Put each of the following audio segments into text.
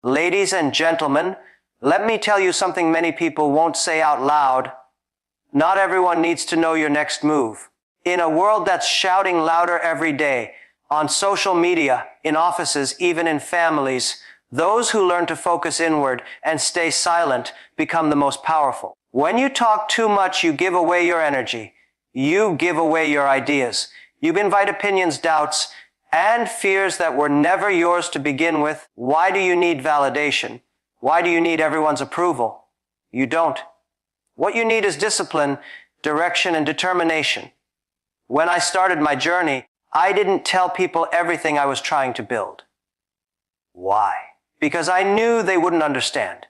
Ladies and gentlemen, let me tell you something many people won't say out loud. Not everyone needs to know your next move. In a world that's shouting louder every day, on social media, in offices, even in families, those who learn to focus inward and stay silent become the most powerful. When you talk too much, you give away your energy. You give away your ideas. You invite opinions, doubts, and fears that were never yours to begin with. Why do you need validation? Why do you need everyone's approval? You don't. What you need is discipline, direction, and determination. When I started my journey, I didn't tell people everything I was trying to build. Why? Because I knew they wouldn't understand.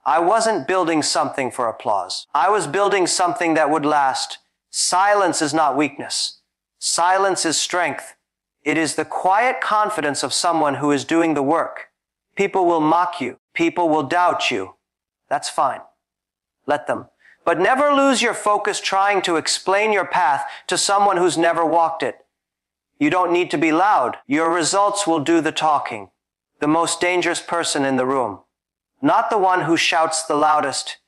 I wasn't building something for applause. I was building something that would last. Silence is not weakness. Silence is strength. It is the quiet confidence of someone who is doing the work. People will mock you. People will doubt you. That's fine. Let them. But never lose your focus trying to explain your path to someone who's never walked it. You don't need to be loud. Your results will do the talking. The most dangerous person in the room. Not the one who shouts the loudest.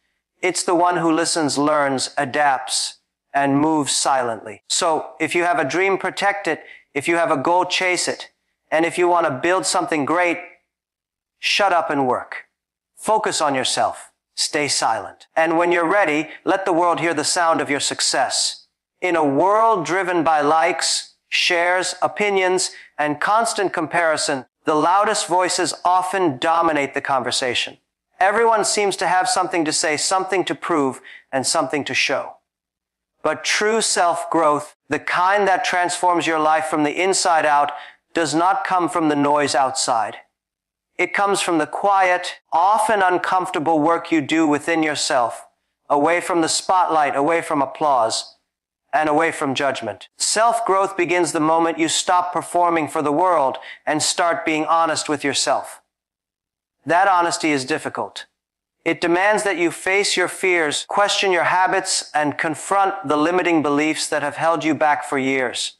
It's the one who listens, learns, adapts, and moves silently. So, if you have a dream, protect it. If you have a goal, chase it. And if you want to build something great, shut up and work. Focus on yourself. Stay silent. And when you're ready, let the world hear the sound of your success. In a world driven by likes, shares, opinions, and constant comparison, the loudest voices often dominate the conversation. Everyone seems to have something to say, something to prove, and something to show. But true self-growth, the kind that transforms your life from the inside out, does not come from the noise outside. It comes from the quiet, often uncomfortable work you do within yourself, away from the spotlight, away from applause, and away from judgment. Self-growth begins the moment you stop performing for the world and start being honest with yourself. That honesty is difficult. It demands that you face your fears, question your habits, and confront the limiting beliefs that have held you back for years.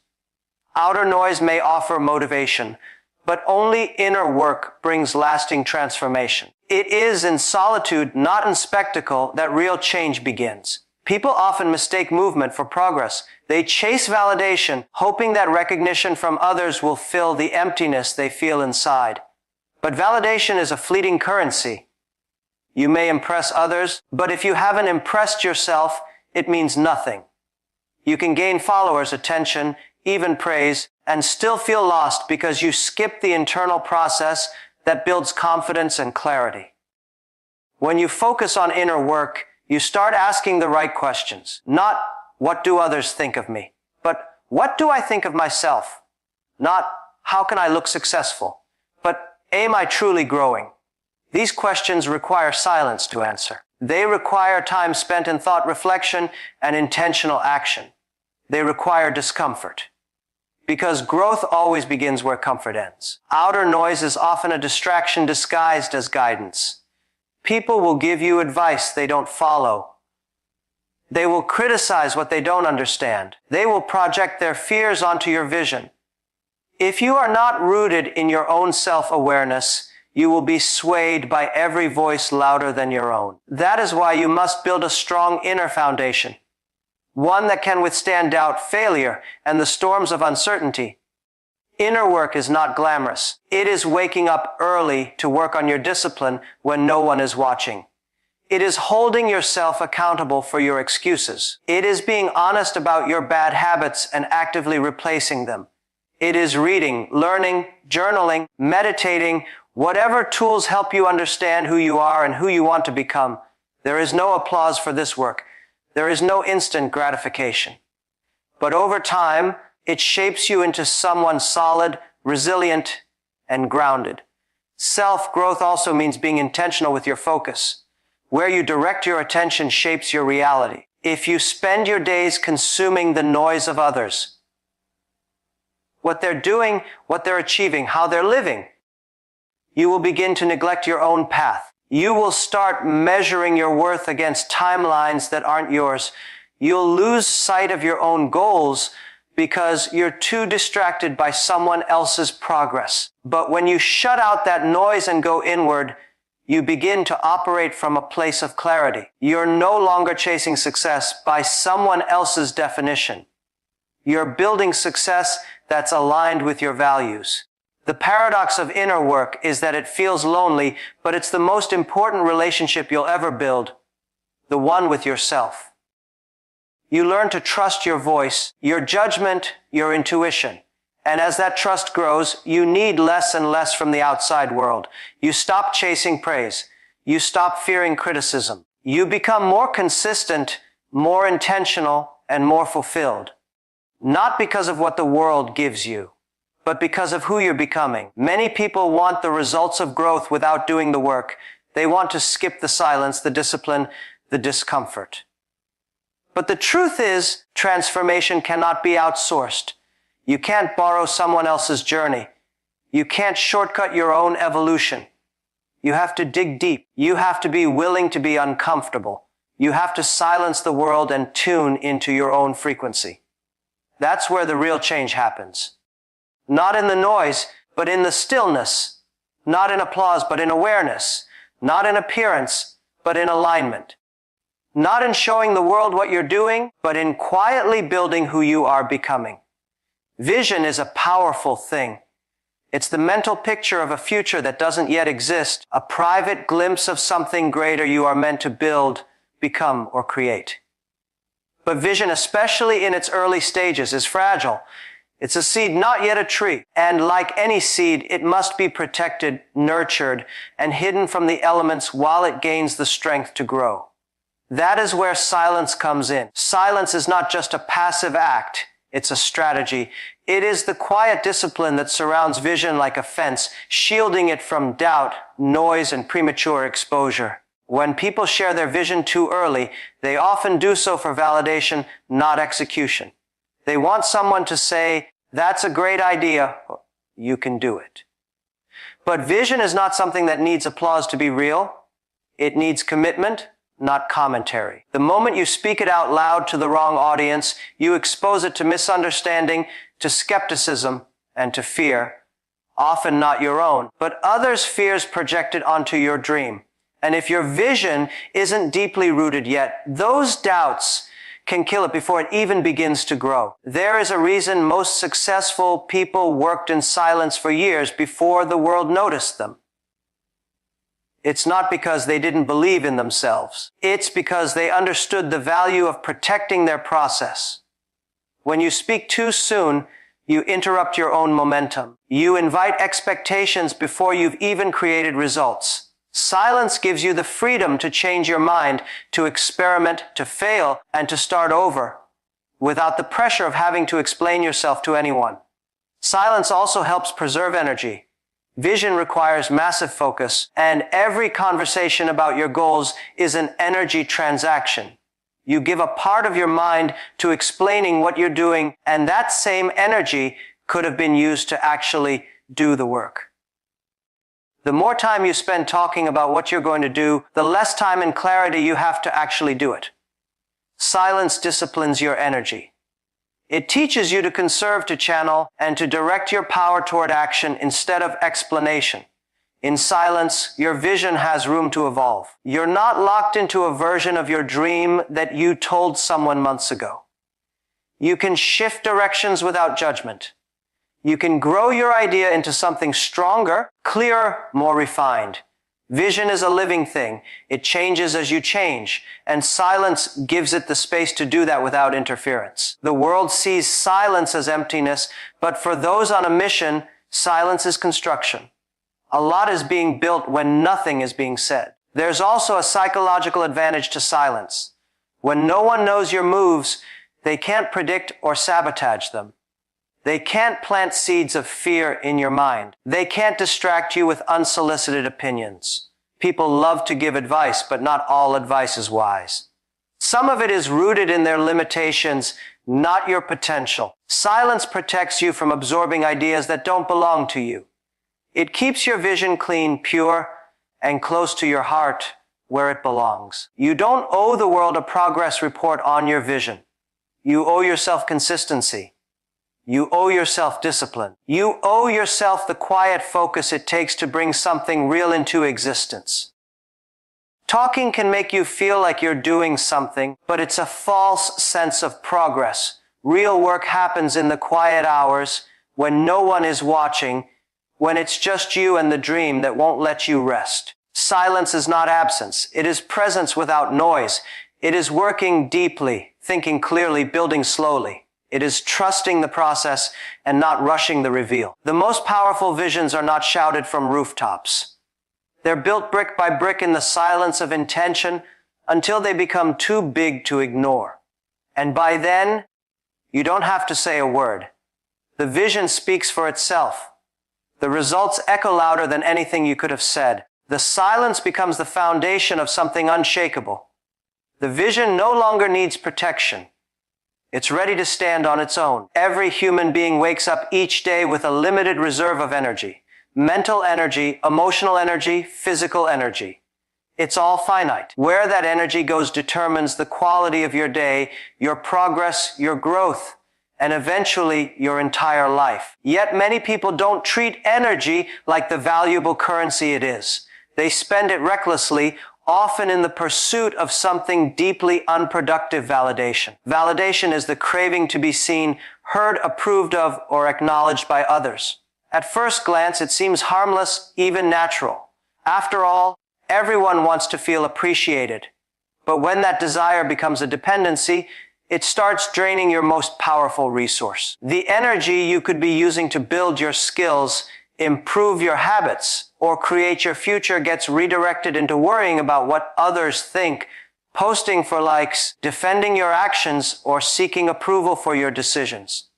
Outer noise may offer motivation, but only inner work brings lasting transformation. It is in solitude, not in spectacle, that real change begins. People often mistake movement for progress. They chase validation, hoping that recognition from others will fill the emptiness they feel inside. But validation is a fleeting currency. You may impress others, but if you haven't impressed yourself, it means nothing. You can gain followers' attention, even praise, and still feel lost because you skip the internal process that builds confidence and clarity. When you focus on inner work, you start asking the right questions. Not, what do others think of me? But, what do I think of myself? Not, how can I look successful? But, am I truly growing? These questions require silence to answer. They require time spent in thought, reflection, and intentional action. They require discomfort. Because growth always begins where comfort ends. Outer noise is often a distraction disguised as guidance. People will give you advice they don't follow. They will criticize what they don't understand. They will project their fears onto your vision. If you are not rooted in your own self-awareness, you will be swayed by every voice louder than your own. That is why you must build a strong inner foundation. One that can withstand doubt, failure, and the storms of uncertainty. Inner work is not glamorous. It is waking up early to work on your discipline when no one is watching. It is holding yourself accountable for your excuses. It is being honest about your bad habits and actively replacing them. It is reading, learning, journaling, meditating, whatever tools help you understand who you are and who you want to become. There is no applause for this work. There is no instant gratification. But over time, it shapes you into someone solid, resilient, and grounded. Self-growth also means being intentional with your focus. Where you direct your attention shapes your reality. If you spend your days consuming the noise of others, what they're doing, what they're achieving, how they're living, you will begin to neglect your own path. You will start measuring your worth against timelines that aren't yours. You'll lose sight of your own goals because you're too distracted by someone else's progress. But when you shut out that noise and go inward, you begin to operate from a place of clarity. You're no longer chasing success by someone else's definition. You're building success that's aligned with your values. The paradox of inner work is that it feels lonely, but it's the most important relationship you'll ever build, the one with yourself. You learn to trust your voice, your judgment, your intuition. And as that trust grows, you need less and less from the outside world. You stop chasing praise. You stop fearing criticism. You become more consistent, more intentional, and more fulfilled. Not because of what the world gives you, but because of who you're becoming. Many people want the results of growth without doing the work. They want to skip the silence, the discipline, the discomfort. But the truth is, transformation cannot be outsourced. You can't borrow someone else's journey. You can't shortcut your own evolution. You have to dig deep. You have to be willing to be uncomfortable. You have to silence the world and tune into your own frequency. That's where the real change happens. Not in the noise, but in the stillness. Not in applause, but in awareness. Not in appearance, but in alignment. Not in showing the world what you're doing, but in quietly building who you are becoming. Vision is a powerful thing. It's the mental picture of a future that doesn't yet exist, a private glimpse of something greater you are meant to build, become, or create. But vision, especially in its early stages, is fragile. It's a seed, not yet a tree. And like any seed, it must be protected, nurtured, and hidden from the elements while it gains the strength to grow. That is where silence comes in. Silence is not just a passive act. It's a strategy. It is the quiet discipline that surrounds vision like a fence, shielding it from doubt, noise, and premature exposure. When people share their vision too early, they often do so for validation, not execution. They want someone to say, "That's a great idea. You can do it." But vision is not something that needs applause to be real. It needs commitment, not commentary. The moment you speak it out loud to the wrong audience, you expose it to misunderstanding, to skepticism, and to fear, often not your own, but others' fears projected onto your dream. And if your vision isn't deeply rooted yet, those doubts can kill it before it even begins to grow. There is a reason most successful people worked in silence for years before the world noticed them. It's not because they didn't believe in themselves. It's because they understood the value of protecting their process. When you speak too soon, you interrupt your own momentum. You invite expectations before you've even created results. Silence gives you the freedom to change your mind, to experiment, to fail, and to start over, without the pressure of having to explain yourself to anyone. Silence also helps preserve energy. Vision requires massive focus, and every conversation about your goals is an energy transaction. You give a part of your mind to explaining what you're doing, and that same energy could have been used to actually do the work. The more time you spend talking about what you're going to do, the less time and clarity you have to actually do it. Silence disciplines your energy. It teaches you to conserve, to channel, and to direct your power toward action instead of explanation. In silence, your vision has room to evolve. You're not locked into a version of your dream that you told someone months ago. You can shift directions without judgment. You can grow your idea into something stronger, clearer, more refined. Vision is a living thing. It changes as you change, and silence gives it the space to do that without interference. The world sees silence as emptiness, but for those on a mission, silence is construction. A lot is being built when nothing is being said. There's also a psychological advantage to silence. When no one knows your moves, they can't predict or sabotage them. They can't plant seeds of fear in your mind. They can't distract you with unsolicited opinions. People love to give advice, but not all advice is wise. Some of it is rooted in their limitations, not your potential. Silence protects you from absorbing ideas that don't belong to you. It keeps your vision clean, pure, and close to your heart where it belongs. You don't owe the world a progress report on your vision. You owe yourself consistency. You owe yourself discipline. You owe yourself the quiet focus it takes to bring something real into existence. Talking can make you feel like you're doing something, but it's a false sense of progress. Real work happens in the quiet hours, when no one is watching, when it's just you and the dream that won't let you rest. Silence is not absence. It is presence without noise. It is working deeply, thinking clearly, building slowly. It is trusting the process and not rushing the reveal. The most powerful visions are not shouted from rooftops. They're built brick by brick in the silence of intention until they become too big to ignore. And by then, you don't have to say a word. The vision speaks for itself. The results echo louder than anything you could have said. The silence becomes the foundation of something unshakable. The vision no longer needs protection. It's ready to stand on its own. Every human being wakes up each day with a limited reserve of energy. Mental energy, emotional energy, physical energy. It's all finite. Where that energy goes determines the quality of your day, your progress, your growth, and eventually your entire life. Yet many people don't treat energy like the valuable currency it is. They spend it recklessly, often in the pursuit of something deeply unproductive validation. Validation is the craving to be seen, heard, approved of, or acknowledged by others. At first glance, it seems harmless, even natural. After all, everyone wants to feel appreciated. But when that desire becomes a dependency, it starts draining your most powerful resource. The energy you could be using to build your skills, improve your habits, or create your future gets redirected into worrying about what others think, posting for likes, defending your actions, or seeking approval for your decisions.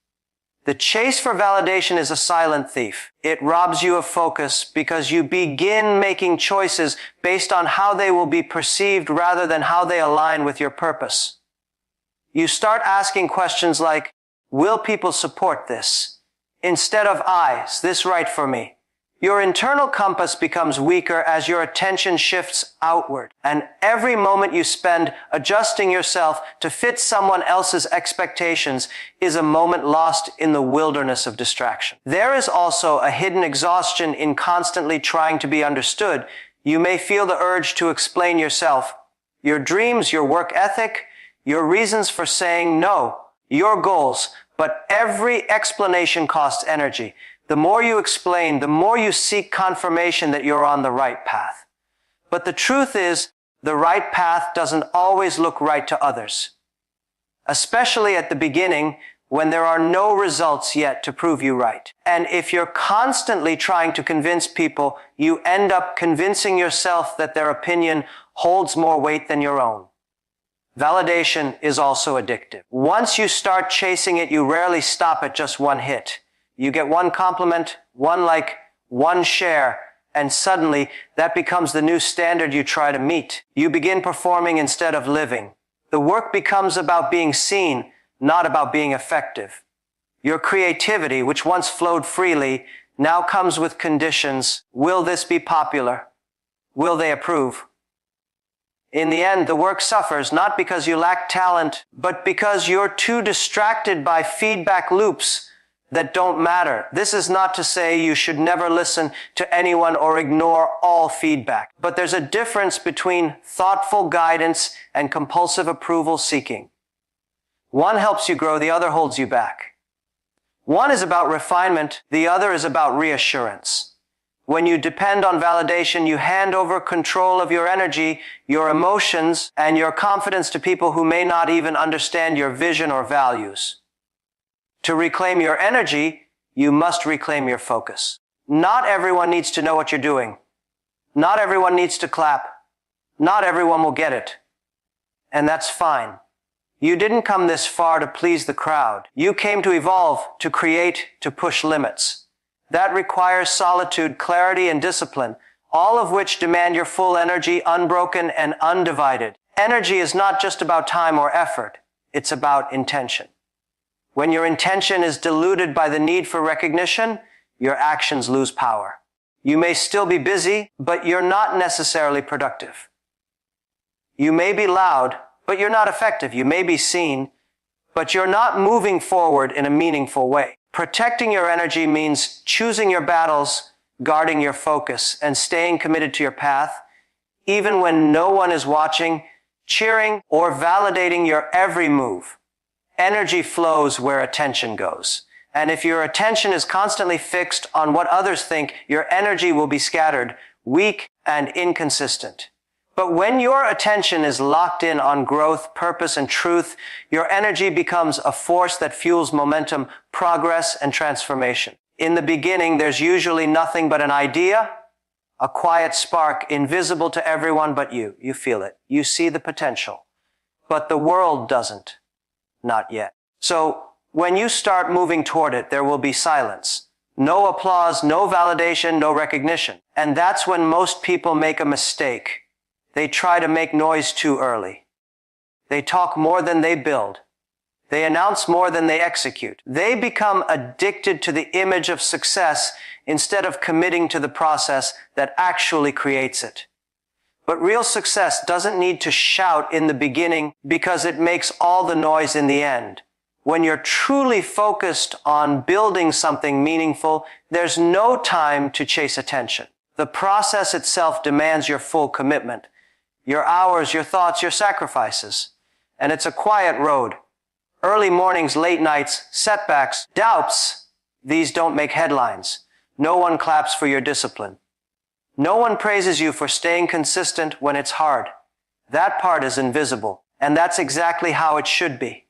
The chase for validation is a silent thief. It robs you of focus because you begin making choices based on how they will be perceived rather than how they align with your purpose. You start asking questions like, will people support this? Instead of, is this right for me? Your internal compass becomes weaker as your attention shifts outward, and every moment you spend adjusting yourself to fit someone else's expectations is a moment lost in the wilderness of distraction. There is also a hidden exhaustion in constantly trying to be understood. You may feel the urge to explain yourself, your dreams, your work ethic, your reasons for saying no, your goals, but every explanation costs energy. The more you explain, the more you seek confirmation that you're on the right path. But the truth is, the right path doesn't always look right to others. Especially at the beginning, when there are no results yet to prove you right. And if you're constantly trying to convince people, you end up convincing yourself that their opinion holds more weight than your own. Validation is also addictive. Once you start chasing it, you rarely stop at just one hit. You get one compliment, one like, one share, and suddenly that becomes the new standard you try to meet. You begin performing instead of living. The work becomes about being seen, not about being effective. Your creativity, which once flowed freely, now comes with conditions. Will this be popular? Will they approve? In the end, the work suffers not because you lack talent, but because you're too distracted by feedback loops that don't matter. This is not to say you should never listen to anyone or ignore all feedback. But there's a difference between thoughtful guidance and compulsive approval seeking. One helps you grow, the other holds you back. One is about refinement, the other is about reassurance. When you depend on validation, you hand over control of your energy, your emotions, and your confidence to people who may not even understand your vision or values. To reclaim your energy, you must reclaim your focus. Not everyone needs to know what you're doing. Not everyone needs to clap. Not everyone will get it. And that's fine. You didn't come this far to please the crowd. You came to evolve, to create, to push limits. That requires solitude, clarity, and discipline, all of which demand your full energy, unbroken and undivided. Energy is not just about time or effort. It's about intention. When your intention is diluted by the need for recognition, your actions lose power. You may still be busy, but you're not necessarily productive. You may be loud, but you're not effective. You may be seen, but you're not moving forward in a meaningful way. Protecting your energy means choosing your battles, guarding your focus, and staying committed to your path, even when no one is watching, cheering, or validating your every move. Energy flows where attention goes. And if your attention is constantly fixed on what others think, your energy will be scattered, weak, and inconsistent. But when your attention is locked in on growth, purpose, and truth, your energy becomes a force that fuels momentum, progress, and transformation. In the beginning, there's usually nothing but an idea, a quiet spark, invisible to everyone but you. You feel it. You see the potential. But the world doesn't. Not yet. So, when you start moving toward it, there will be silence. No applause, no validation, no recognition. And that's when most people make a mistake. They try to make noise too early. They talk more than they build. They announce more than they execute. They become addicted to the image of success instead of committing to the process that actually creates it. But real success doesn't need to shout in the beginning because it makes all the noise in the end. When you're truly focused on building something meaningful, there's no time to chase attention. The process itself demands your full commitment. Your hours, your thoughts, your sacrifices. And it's a quiet road. Early mornings, late nights, setbacks, doubts, these don't make headlines. No one claps for your discipline. No one praises you for staying consistent when it's hard. That part is invisible, and that's exactly how it should be.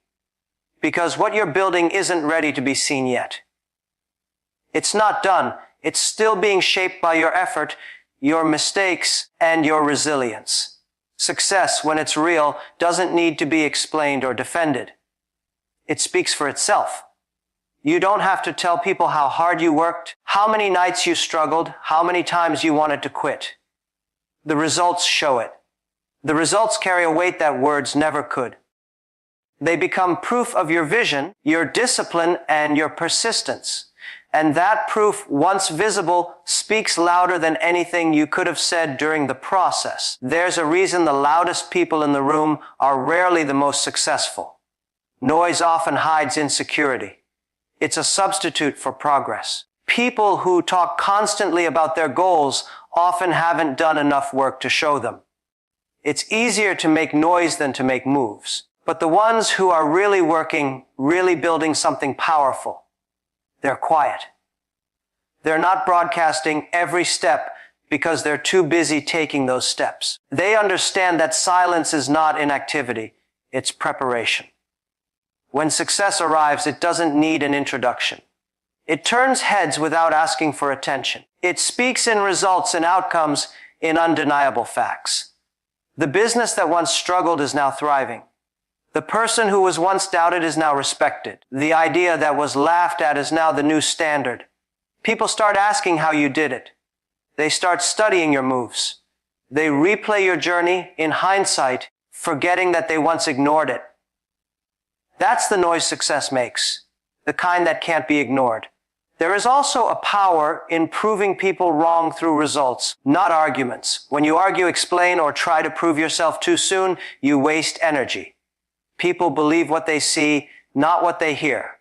Because what you're building isn't ready to be seen yet. It's not done. It's still being shaped by your effort, your mistakes, and your resilience. Success, when it's real, doesn't need to be explained or defended. It speaks for itself. You don't have to tell people how hard you worked, how many nights you struggled, how many times you wanted to quit. The results show it. The results carry a weight that words never could. They become proof of your vision, your discipline, and your persistence. And that proof, once visible, speaks louder than anything you could have said during the process. There's a reason the loudest people in the room are rarely the most successful. Noise often hides insecurity. It's a substitute for progress. People who talk constantly about their goals often haven't done enough work to show them. It's easier to make noise than to make moves. But the ones who are really working, really building something powerful, they're quiet. They're not broadcasting every step because they're too busy taking those steps. They understand that silence is not inactivity, it's preparation. When success arrives, it doesn't need an introduction. It turns heads without asking for attention. It speaks in results and outcomes, in undeniable facts. The business that once struggled is now thriving. The person who was once doubted is now respected. The idea that was laughed at is now the new standard. People start asking how you did it. They start studying your moves. They replay your journey in hindsight, forgetting that they once ignored it. That's the noise success makes, the kind that can't be ignored. There is also a power in proving people wrong through results, not arguments. When you argue, explain, or try to prove yourself too soon, you waste energy. People believe what they see, not what they hear.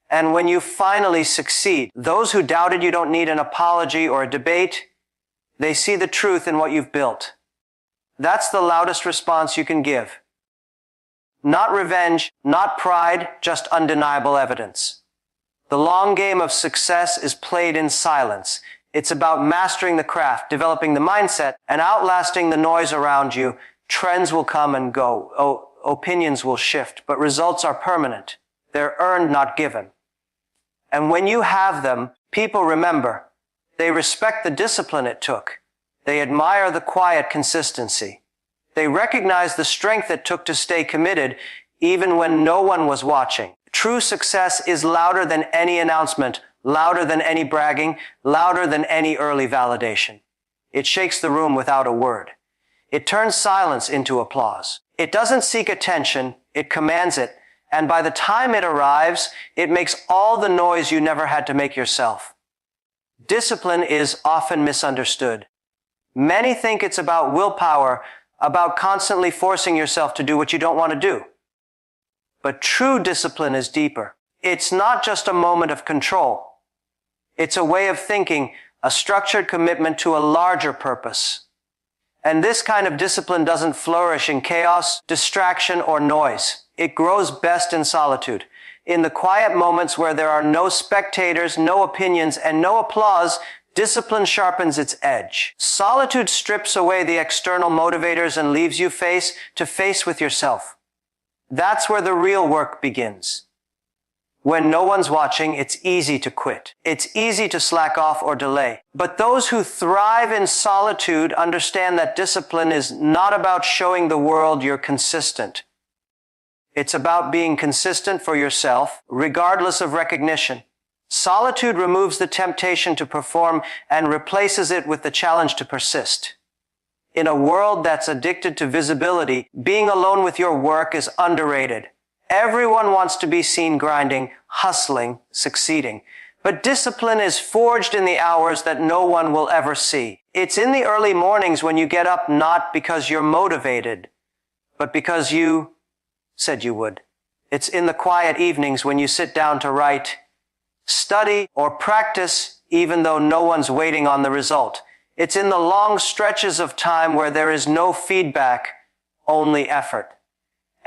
And when you finally succeed, those who doubted you don't need an apology or a debate. They see the truth in what you've built. That's the loudest response you can give. Not revenge, not pride, just undeniable evidence. The long game of success is played in silence. It's about mastering the craft, developing the mindset, and outlasting the noise around you. Trends will come and go. Opinions will shift, but results are permanent. They're earned, not given. And when you have them, people remember. They respect the discipline it took. They admire the quiet consistency. They recognize the strength it took to stay committed, even when no one was watching. True success is louder than any announcement, louder than any bragging, louder than any early validation. It shakes the room without a word. It turns silence into applause. It doesn't seek attention, it commands it, and by the time it arrives, it makes all the noise you never had to make yourself. Discipline is often misunderstood. Many think it's about willpower, about constantly forcing yourself to do what you don't want to do. But true discipline is deeper. It's not just a moment of control. It's a way of thinking, a structured commitment to a larger purpose. And this kind of discipline doesn't flourish in chaos, distraction, or noise. It grows best in solitude. In the quiet moments where there are no spectators, no opinions, and no applause, discipline sharpens its edge. Solitude strips away the external motivators and leaves you face to face with yourself. That's where the real work begins. When no one's watching, it's easy to quit. It's easy to slack off or delay. But those who thrive in solitude understand that discipline is not about showing the world you're consistent. It's about being consistent for yourself, regardless of recognition. Solitude removes the temptation to perform and replaces it with the challenge to persist. In a world that's addicted to visibility, being alone with your work is underrated. Everyone wants to be seen grinding, hustling, succeeding. But discipline is forged in the hours that no one will ever see. It's in the early mornings when you get up not because you're motivated, but because you said you would. It's in the quiet evenings when you sit down to write, study, or practice even though no one's waiting on the result. It's in the long stretches of time where there is no feedback, only effort.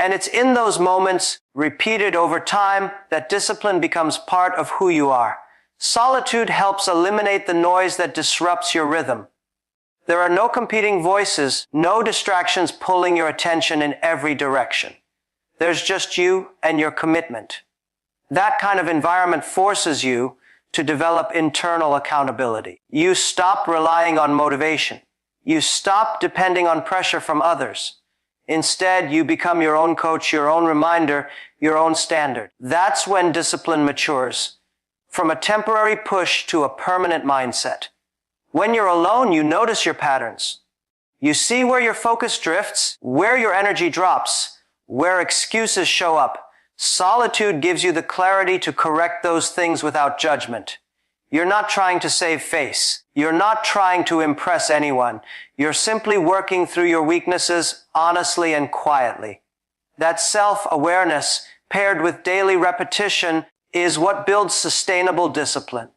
And it's in those moments, repeated over time, that discipline becomes part of who you are. Solitude helps eliminate the noise that disrupts your rhythm. There are no competing voices, no distractions pulling your attention in every direction. There's just you and your commitment. That kind of environment forces you to develop internal accountability. You stop relying on motivation. You stop depending on pressure from others. Instead, you become your own coach, your own reminder, your own standard. That's when discipline matures, from a temporary push to a permanent mindset. When you're alone, you notice your patterns. You see where your focus drifts, where your energy drops, where excuses show up. Solitude gives you the clarity to correct those things without judgment. You're not trying to save face. You're not trying to impress anyone. You're simply working through your weaknesses honestly and quietly. That self-awareness, paired with daily repetition, is what builds sustainable discipline.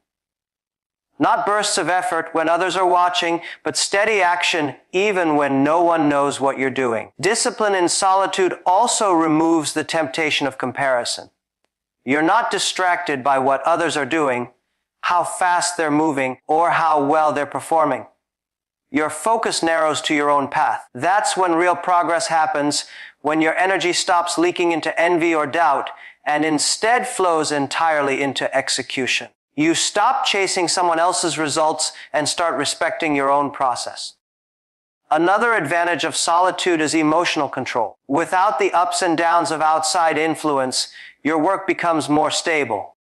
Not bursts of effort when others are watching, but steady action even when no one knows what you're doing. Discipline in solitude also removes the temptation of comparison. You're not distracted by what others are doing, how fast they're moving, or how well they're performing. Your focus narrows to your own path. That's when real progress happens, when your energy stops leaking into envy or doubt, and instead flows entirely into execution. You stop chasing someone else's results and start respecting your own process. Another advantage of solitude is emotional control. Without the ups and downs of outside influence, your work becomes more stable.